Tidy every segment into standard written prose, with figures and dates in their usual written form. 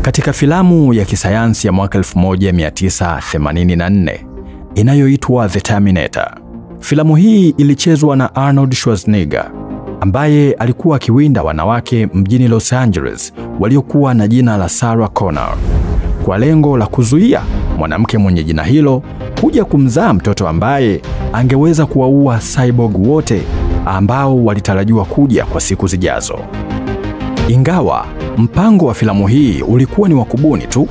Katika filamu ya kisayansi ya mwaka 1984 inayoitwa The Terminator, filamu hii ilichezwa na Arnold Schwarzenegger ambaye alikuwa akiwinda wanawake mjini Los Angeles waliokuwa na jina la Sarah Connor, kwa lengo la kuzuia mwanamke mwenye jina hilo kuja kumzaa mtoto ambaye angeweza kuwaua cyborg wote ambao walitarajiwa kuja kwa siku zijazo. Ingawa mpango wa filamu hii ulikuwa ni wa kubuni tu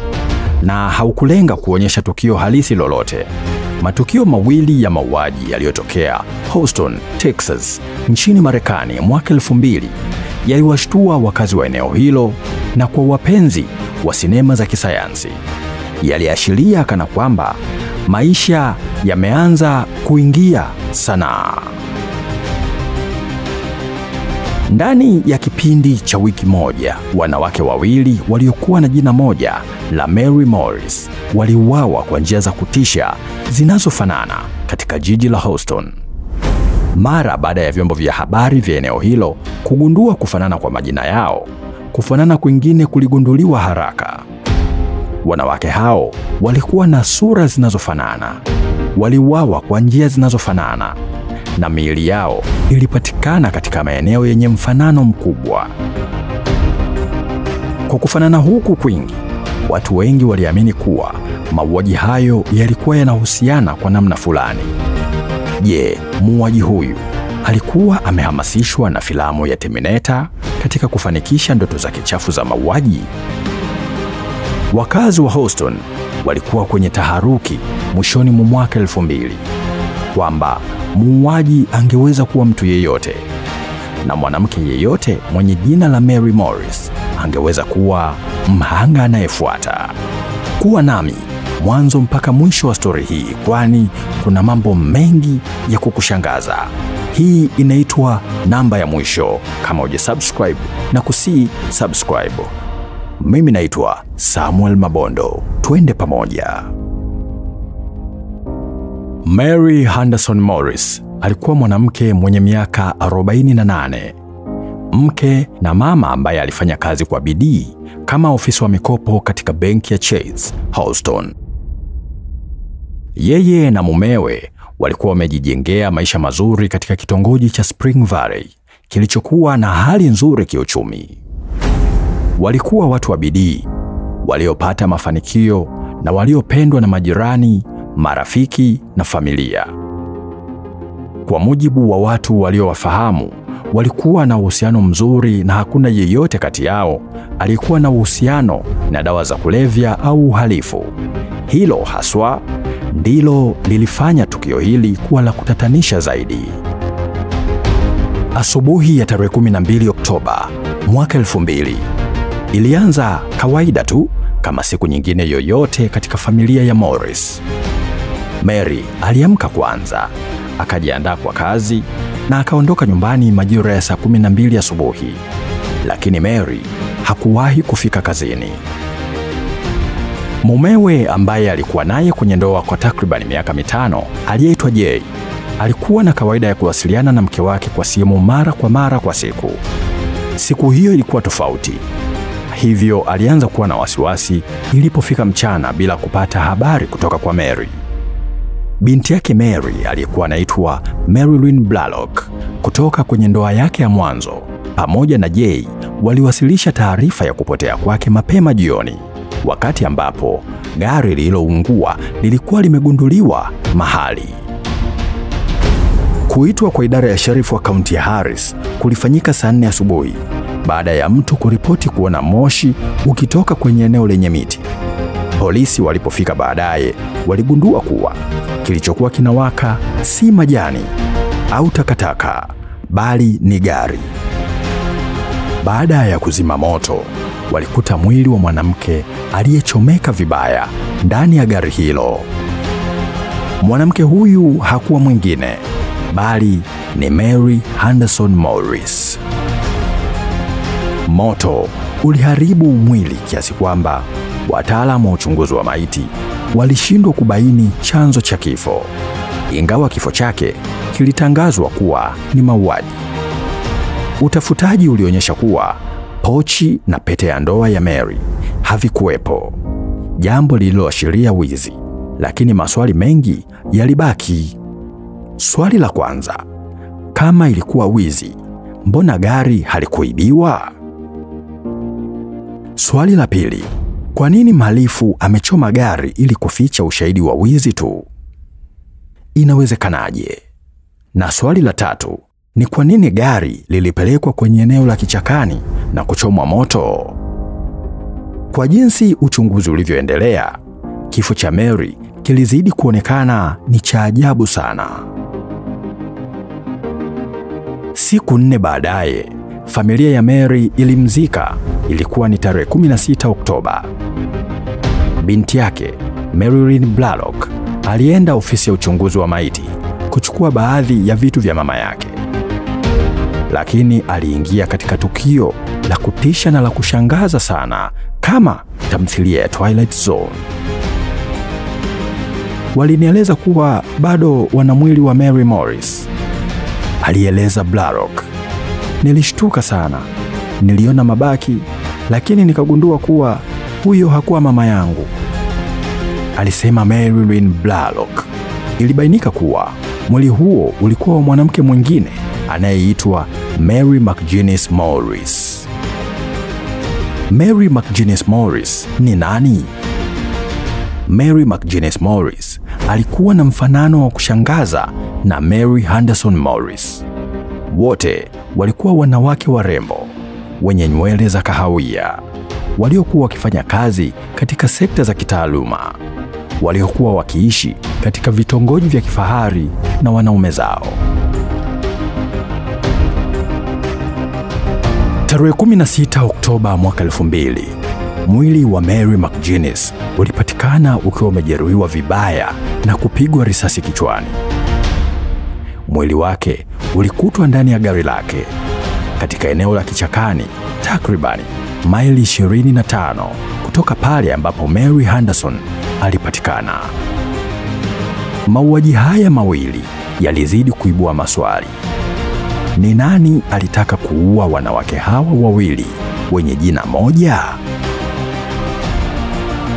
na haukulenga kuonyesha tukio halisi lolote, matukio mawili ya mauaji yaliyotokea Houston, Texas, nchini Marekani mwaka 2000 yaliwashtua wakazi wa eneo hilo, na kwa wapenzi wa sinema za kisayansi yaliashiria kana kwamba maisha yameanza kuingia sanaa. Ndani ya kipindi cha wiki moja, wanawake wawili waliokuwa na jina moja la Mary Morris waliuawa kwa njia za kutisha zinazofanana katika jiji la Houston. Mara baada ya vyombo vya habari vya eneo hilo kugundua kufanana kwa majina yao, kufanana kwingine kuligunduliwa haraka. Wanawake hao walikuwa na sura zinazofanana, waliuawa kwa njia zinazofanana, na miili yao ilipatikana katika maeneo yenye mfanano mkubwa. Kwa kufanana huku kwingi, watu wengi waliamini kuwa mauaji hayo yalikuwa yanahusiana kwa namna fulani. Je, muuaji huyu alikuwa amehamasishwa na filamu ya Terminator katika kufanikisha ndoto zake chafu za mauaji? Wakazi wa Houston walikuwa kwenye taharuki mwishoni mwa mwaka 2000 kwamba muuaji angeweza kuwa mtu yeyote, na mwanamke yeyote mwenye jina la Mary Morris angeweza kuwa mhanga anayefuata. Kuwa nami mwanzo mpaka mwisho wa stori hii, kwani kuna mambo mengi ya kukushangaza. Hii inaitwa Namba ya Mwisho. Kama hujasubscribe na subscribe. Mimi naitwa Samuel Mabondo. Twende pamoja. Mary Henderson Morris alikuwa mwanamke mwenye miaka 48, mke na mama ambaye alifanya kazi kwa bidii kama ofisa wa mikopo katika benki ya Chase, Houston. Yeye na mumewe walikuwa wamejijengea maisha mazuri katika kitongoji cha Spring Valley kilichokuwa na hali nzuri kiuchumi. Walikuwa watu wa bidii, waliopata mafanikio na waliopendwa na majirani, marafiki na familia. Kwa mujibu wa watu waliowafahamu, walikuwa na uhusiano mzuri na hakuna yeyote kati yao alikuwa na uhusiano na dawa za kulevya au uhalifu. Hilo haswa ndilo lilifanya tukio hili kuwa la kutatanisha zaidi. Asubuhi ya tarehe 12 Oktoba mwaka 2000 ilianza kawaida tu kama siku nyingine yoyote katika familia ya Morris. Mary aliamka kwanza, akajiandaa kwa kazi na akaondoka nyumbani majira ya saa 12 asubuhi. Lakini Mary hakuwahi kufika kazini. Mumewe ambaye alikuwa naye kwenye ndoa kwa takriban miaka 5, aliyeitwa Jay, alikuwa na kawaida ya kuwasiliana na mke wake kwa simu mara kwa mara kwa siku. Siku hiyo ilikuwa tofauti. Hivyo alianza kuwa na wasiwasi ilipofika mchana bila kupata habari kutoka kwa Mary. Binti yake Mary aliyekuwa anaitwa Marilyn Blalock kutoka kwenye ndoa yake ya mwanzo, pamoja na Jay waliwasilisha taarifa ya kupotea kwake mapema jioni, wakati ambapo gari lililoungua lilikuwa limegunduliwa mahali. Kuitwa kwa idara ya sherifu wa kaunti ya Harris kulifanyika saa 4 asubuhi baada ya mtu kuripoti kuona moshi ukitoka kwenye eneo lenye miti. Polisi walipofika baadaye waligundua kuwa kilichokuwa kinawaka si majani au takataka, bali ni gari. Baada ya kuzima moto, walikuta mwili wa mwanamke aliyechomeka vibaya ndani ya gari hilo. Mwanamke huyu hakuwa mwingine bali ni Mary Henderson Morris. Moto uliharibu mwili kiasi kwamba wataalamu wa uchunguzi wa maiti walishindwa kubaini chanzo cha kifo, ingawa kifo chake kilitangazwa kuwa ni mauaji. Utafutaji ulionyesha kuwa pochi na pete ya ndoa ya Mary havikuwepo, jambo lililoashiria wizi, lakini maswali mengi yalibaki. Swali la kwanza, kama ilikuwa wizi, mbona gari halikuibiwa? Swali la pili, kwa nini mhalifu amechoma gari ili kuficha ushahidi wa wizi tu? Inawezekanaje? Na swali la tatu, ni kwa nini gari lilipelekwa kwenye eneo la kichakani na kuchomwa moto? Kwa jinsi uchunguzi ulivyoendelea, kifo cha Mary kilizidi kuonekana ni cha ajabu sana. Siku 4 baadaye, familia ya Mary ilimzika. Ilikuwa ni tarehe 16 Oktoba. Binti yake, Marilyn Blalock, alienda ofisi ya uchunguzi wa maiti kuchukua baadhi ya vitu vya mama yake. Lakini aliingia katika tukio la kutisha na la kushangaza sana, kama tamthilia ya Twilight Zone. Walinieleza kuwa bado wana mwili wa Mary Morris, alieleza Blalock. Nilishtuka sana. Niliona mabaki, lakini nikagundua kuwa huyo hakuwa mama yangu, alisema Marilyn Blalock. Ilibainika kuwa mwili huo ulikuwa wa mwanamke mwingine anayeitwa Mary McGinnis Morris. Mary McGinnis Morris ni nani? Mary McGinnis Morris alikuwa na mfanano wa kushangaza na Mary Henderson Morris. Wote walikuwa wanawake warembo wenye nywele za kahawia, waliokuwa wakifanya kazi katika sekta za kitaaluma, waliokuwa wakiishi katika vitongoji vya kifahari na wanaume zao. Tarehe 16 Oktoba mwaka 2000, mwili wa Mary McGinnis ulipatikana ukiwa umejeruhiwa vibaya na kupigwa risasi kichwani. Mwili wake ulikutwa ndani ya gari lake katika eneo la kichakani, takribani maili 25 kutoka pale ambapo Mary Henderson alipatikana. Mauaji haya mawili yalizidi kuibua maswali. Ni nani alitaka kuua wanawake hawa wawili wenye jina moja?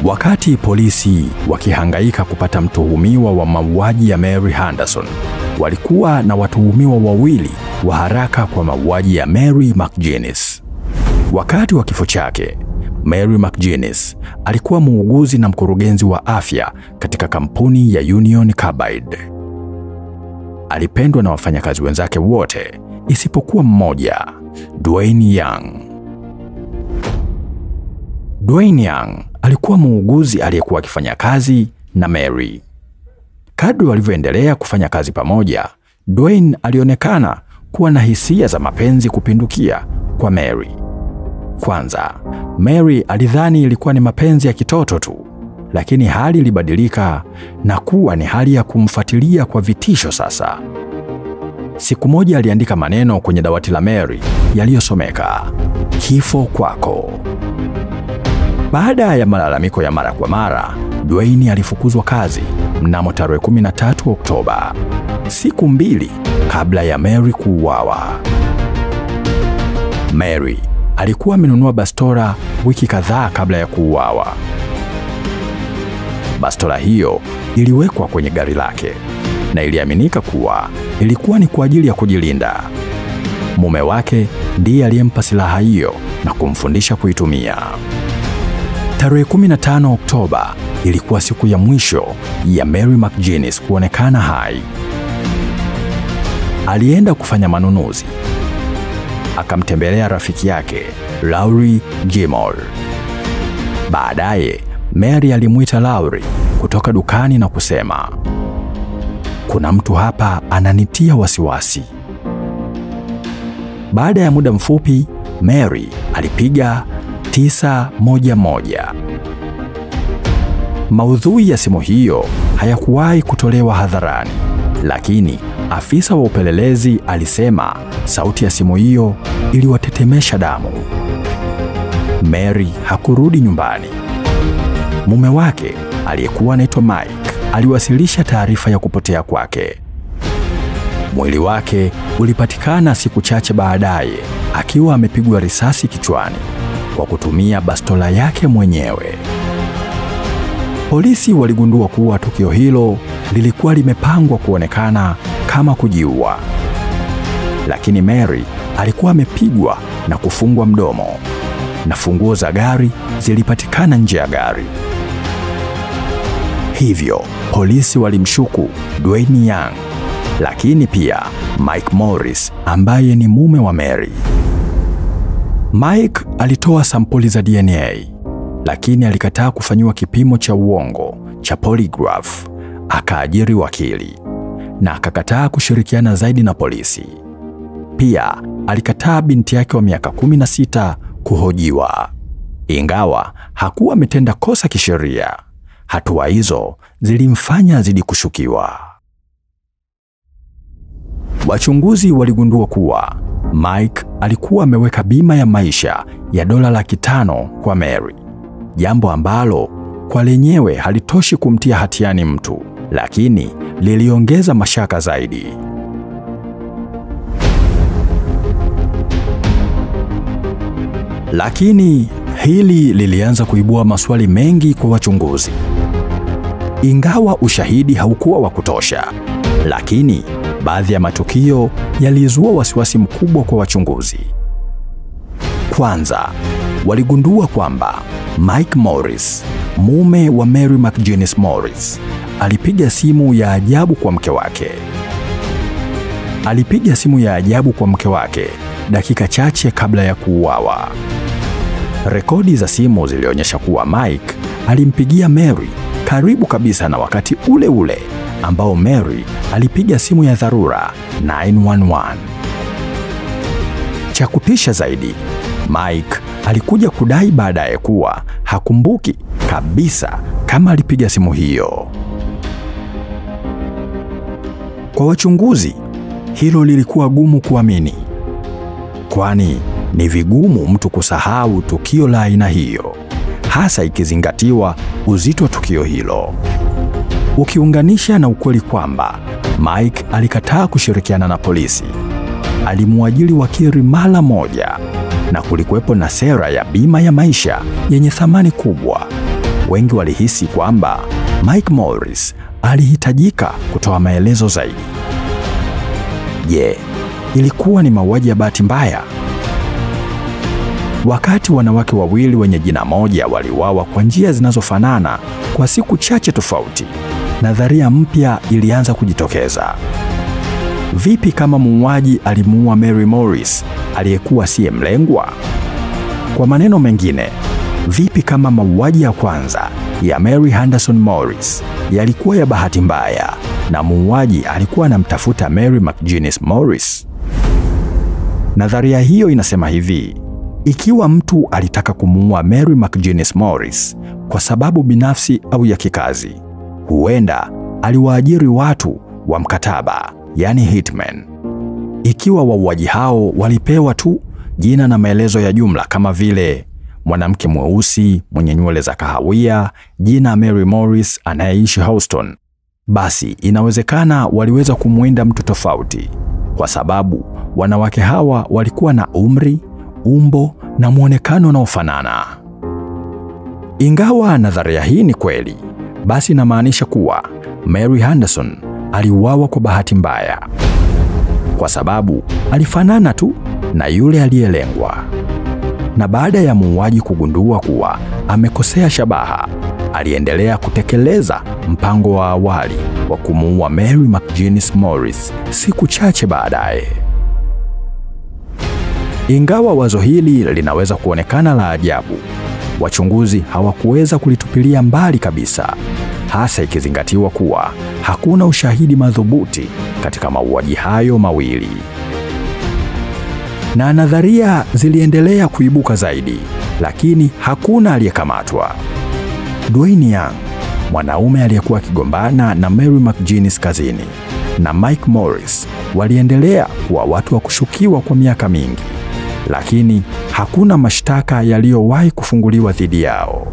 Wakati polisi wakihangaika kupata mtuhumiwa wa mauaji ya Mary Henderson, walikuwa na watuhumiwa wawili wa haraka kwa mauaji ya Mary McGinnis. Wakati wa kifo chake, Mary McGinnis alikuwa muuguzi na mkurugenzi wa afya katika kampuni ya Union Carbide. Alipendwa na wafanyakazi wenzake wote isipokuwa mmoja, Dwayne Young. Dwayne Young alikuwa muuguzi aliyekuwa akifanya kazi na Mary. Kadri walivyoendelea kufanya kazi pamoja, Dwayne alionekana kuwa na hisia za mapenzi kupindukia kwa Mary. Kwanza, Mary alidhani ilikuwa ni mapenzi ya kitoto tu, lakini hali ilibadilika na kuwa ni hali ya kumfuatilia kwa vitisho sasa. Siku moja aliandika maneno kwenye dawati la Mary yaliyosomeka, "Kifo kwako." Baada ya malalamiko ya mara kwa mara, Dwayne alifukuzwa kazi mnamo tarehe 13 Oktoba, siku 2 kabla ya Mary kuuawa. Mary alikuwa amenunua bastola wiki kadhaa kabla ya kuuawa. Bastola hiyo iliwekwa kwenye gari lake na iliaminika kuwa ilikuwa ni kwa ajili ya kujilinda. Mume wake ndiye aliyempa silaha hiyo na kumfundisha kuitumia. Tarehe 15 Oktoba ilikuwa siku ya mwisho ya Mary McGinnis kuonekana hai. Alienda kufanya manunuzi. Akamtembelea rafiki yake, Laurie Gilmore. Baadaye, Mary alimuita Laurie kutoka dukani na kusema, "Kuna mtu hapa ananitia wasiwasi." Baada ya muda mfupi, Mary alipiga 911. Maudhui ya simu hiyo hayakuwahi kutolewa hadharani, lakini afisa wa upelelezi alisema sauti ya simu hiyo iliwatetemesha damu. Mary hakurudi nyumbani. Mume wake aliyekuwa anaitwa Mike aliwasilisha taarifa ya kupotea kwake. Mwili wake ulipatikana siku chache baadaye akiwa amepigwa risasi kichwani. kwa kutumia bastola yake mwenyewe. Polisi waligundua kuwa tukio hilo lilikuwa limepangwa kuonekana kama kujiua. Lakini Mary alikuwa amepigwa na kufungwa mdomo, na funguo za gari zilipatikana nje ya gari. Hivyo, polisi walimshuku Dwayne Young, lakini pia Mike Morris ambaye ni mume wa Mary. Mike alitoa sampuli za DNA, lakini alikataa kufanyiwa kipimo cha uongo cha polygraph, akaajiri wakili, na akakataa kushirikiana zaidi na polisi. Pia alikataa binti yake wa miaka 16 kuhojiwa. Ingawa hakuwa ametenda kosa kisheria, hatua hizo zilimfanya azidi kushukiwa. Wachunguzi waligundua kuwa Mike alikuwa ameweka bima ya maisha ya $500,000 kwa Mary, jambo ambalo kwa lenyewe halitoshi kumtia hatiani mtu, lakini liliongeza mashaka zaidi. Lakini hili lilianza kuibua maswali mengi kwa wachunguzi. Ingawa ushahidi haukuwa wa kutosha, lakini baadhi ya matukio yalizua wasiwasi mkubwa kwa wachunguzi. Kwanza, waligundua kwamba Mike Morris, mume wa Mary McGinnis Morris, alipiga simu ya ajabu kwa mke wake. Alipiga simu ya ajabu kwa mke wake dakika chache kabla ya kuuawa. Rekodi za simu zilionyesha kuwa Mike alimpigia Mary karibu kabisa na wakati ule ule ambao Mary alipiga simu ya dharura 911. Cha kutisha zaidi, Mike alikuja kudai baadaye kuwa hakumbuki kabisa kama alipiga simu hiyo. Kwa wachunguzi, hilo lilikuwa gumu kuamini, kwani ni vigumu mtu kusahau tukio la aina hiyo, hasa ikizingatiwa uzito wa tukio hilo. Ukiunganisha na ukweli kwamba Mike alikataa kushirikiana na polisi, alimuajiri wakili mara moja, na kulikuwepo na sera ya bima ya maisha yenye thamani kubwa, wengi walihisi kwamba Mike Morris alihitajika kutoa maelezo zaidi. Je, ilikuwa ni mauaji ya bahati mbaya? Wakati wanawake wawili wenye jina moja waliuawa kwa njia zinazofanana kwa siku chache tofauti, nadharia mpya ilianza kujitokeza. Vipi kama muuaji alimuua Mary Morris aliyekuwa siye mlengwa? Kwa maneno mengine, vipi kama mauaji ya kwanza ya Mary Henderson Morris yalikuwa ya bahati mbaya na muuaji alikuwa anamtafuta Mary McGinnis Morris? Nadharia hiyo inasema hivi: ikiwa mtu alitaka kumuua Mary McGinnis Morris kwa sababu binafsi au ya kikazi, huenda aliwaajiri watu wa mkataba, yani hitman. Ikiwa wauaji hao walipewa tu jina na maelezo ya jumla kama vile mwanamke mweusi mwenye nywele za kahawia, jina Mary Morris anayeishi Houston, basi inawezekana waliweza kumwinda mtu tofauti, kwa sababu wanawake hawa walikuwa na umri, umbo na muonekano unaofanana. Ingawa nadharia hii ni kweli, basi inamaanisha kuwa Mary Henderson aliuawa kwa bahati mbaya, kwa sababu alifanana tu na yule aliyelengwa. Na baada ya muuaji kugundua kuwa amekosea shabaha, aliendelea kutekeleza mpango wa awali wa kumuua Mary McGinnis Morris siku chache baadaye. Ingawa wazo hili linaweza kuonekana la ajabu, wachunguzi hawakuweza kulitupilia mbali kabisa, hasa ikizingatiwa kuwa hakuna ushahidi madhubuti katika mauaji hayo mawili. Na nadharia ziliendelea kuibuka zaidi, lakini hakuna aliyekamatwa. Dwayne Young, mwanaume aliyekuwa akigombana na Mary McGinnis kazini, na Mike Morris waliendelea kuwa watu wa kushukiwa kwa miaka mingi, lakini hakuna mashtaka yaliyowahi kufunguliwa dhidi yao.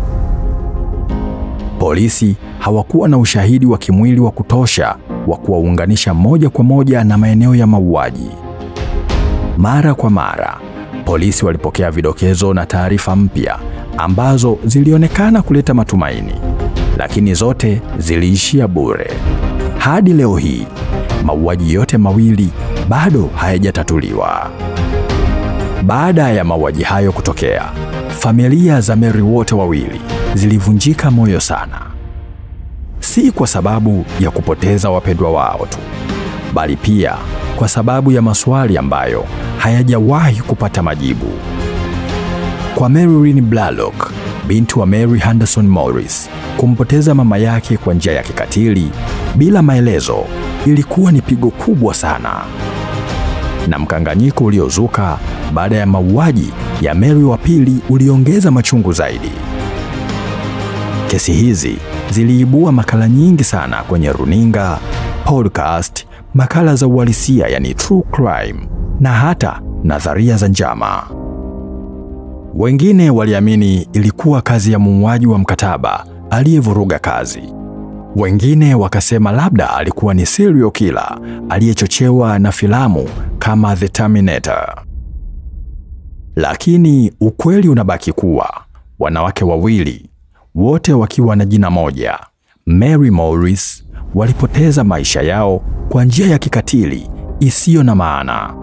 Polisi hawakuwa na ushahidi wa kimwili wa kutosha wa kuwaunganisha moja kwa moja na maeneo ya mauaji. Mara kwa mara, Polisi walipokea vidokezo na taarifa mpya ambazo zilionekana kuleta matumaini, lakini zote ziliishia bure. Hadi leo hii, mauaji yote mawili bado hayajatatuliwa. Baada ya mauaji hayo kutokea, familia za Mary wote wawili zilivunjika moyo sana. Si kwa sababu ya kupoteza wapendwa wao tu, bali pia kwa sababu ya maswali ambayo hayajawahi kupata majibu. Kwa Marilyn Blalock, binti wa Mary Henderson Morris, kumpoteza mama yake kwa njia ya kikatili bila maelezo ilikuwa ni pigo kubwa sana. Na mkanganyiko uliozuka baada ya mauaji ya Mary wa pili uliongeza machungu zaidi. Kesi hizi ziliibua makala nyingi sana kwenye runinga, podcast, makala za uhalisia yani true crime, na hata nadharia za njama. Wengine waliamini ilikuwa kazi ya muuaji wa mkataba aliyevuruga kazi. Wengine wakasema labda alikuwa ni serial killer aliyechochewa na filamu kama The Terminator. Lakini ukweli unabaki kuwa wanawake wawili, wote wakiwa na jina moja, Mary Morris, walipoteza maisha yao kwa njia ya kikatili isiyo na maana,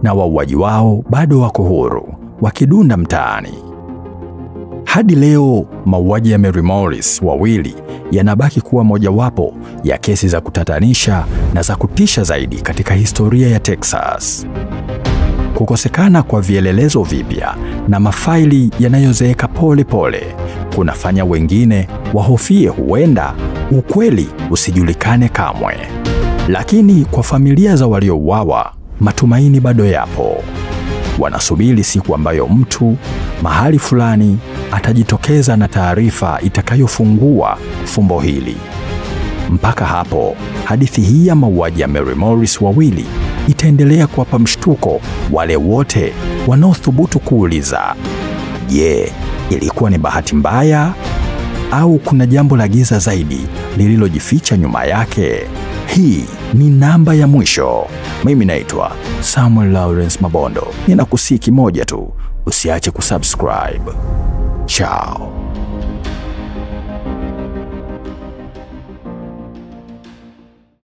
na wauaji wao bado wako huru wakidunda mtaani. Hadi leo mauaji ya Mary Morris wawili yanabaki kuwa mojawapo ya kesi za kutatanisha na za kutisha zaidi katika historia ya Texas. Kukosekana kwa vielelezo vipya na mafaili yanayozeeka pole pole kunafanya wengine wahofie huenda ukweli usijulikane kamwe. Lakini kwa familia za waliouawa, matumaini bado yapo. Wanasubiri siku ambayo mtu mahali fulani atajitokeza na taarifa itakayofungua fumbo hili. Mpaka hapo, hadithi hii ya mauaji ya Mary Morris wawili itaendelea kuwapa mshtuko wale wote wanaothubutu kuuliza, je, ilikuwa ni bahati mbaya au kuna jambo la giza zaidi lililojificha nyuma yake? Hii ni Namba ya Mwisho. Mimi naitwa Samuel Lawrence Mabondo. Ninakusihi kimoja tu, usiache kusubscribe. Ciao.